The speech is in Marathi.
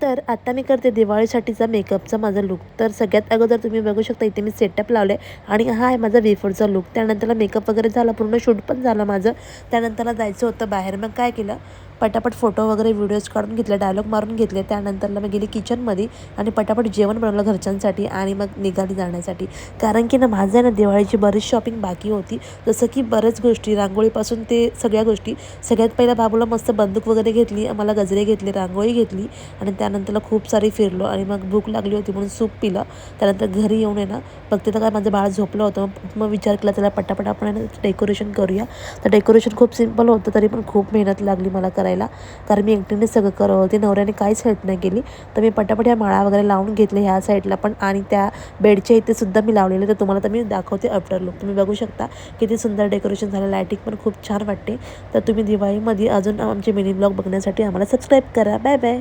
तर आता मी करते दिवाळीसाठीचा मेकअपचा माझा लूक. तर सगळ्यात अगोदर तुम्ही बघू शकता इथे मी सेटअप लावले आणि हा आहे माझा बिफोरचा लूक. त्यानंतरला मेकअप वगैरे झाला, पूर्ण शूट पण झालं माझं. त्यानंतरला जायचं होतं बाहेर. मग काय केलं, पटापट फोटो वगैरे व्हिडिओज काढून घेतले, डायलॉग मारून घेतले. त्यानंतरला मी गेली किचनमध्ये आणि पटापट जेवण बनवलं घरच्यांसाठी आणि मग निघाली जाण्यासाठी. कारण की ना माझं आहे ना दिवाळीची बरीच शॉपिंग बाकी होती. जसं की बऱ्याच गोष्टी, रांगोळीपासून ते सगळ्या गोष्टी. सगळ्यात पहिला बाबूला मस्त बंदूक वगैरे घेतली, आम्हाला गजरे घेतले, रांगोळी घेतली आणि त्यानंतरला खूप सारी फिरलो आणि मग भूक लागली होती म्हणून सूप पिलं. त्यानंतर घरी येऊन आहे ना बघते तर काय माझं बाळ झोपलं होतं. मग विचार केला त्याला पटापट आपण आहे ना डेकोरेशन करूया. तर डेकोरेशन खूप सिम्पल होतं, तरी पण खूप मेहनत लागली मला करायला, कारण मी एकटीने सगळं करत होते. नवऱ्याने काहीच हेल्प नाही केली. तर मी पटापट ह्या माळा वगैरे लावून घेतले ह्या साईडला पण आणि त्या बेडच्या इथे सुद्धा मी लावलेले. तर तुम्हाला तर मी दाखवते आफ्टर लुक. तुम्ही बघू शकता किती सुंदर डेकोरेशन झालं. लायटिंग पण खूप छान वाटते. तर तुम्ही दिवाळीमध्ये अजून आमचे मिनी ब्लॉग बघण्यासाठी आम्हाला सबस्क्राईब करा. Bye bye.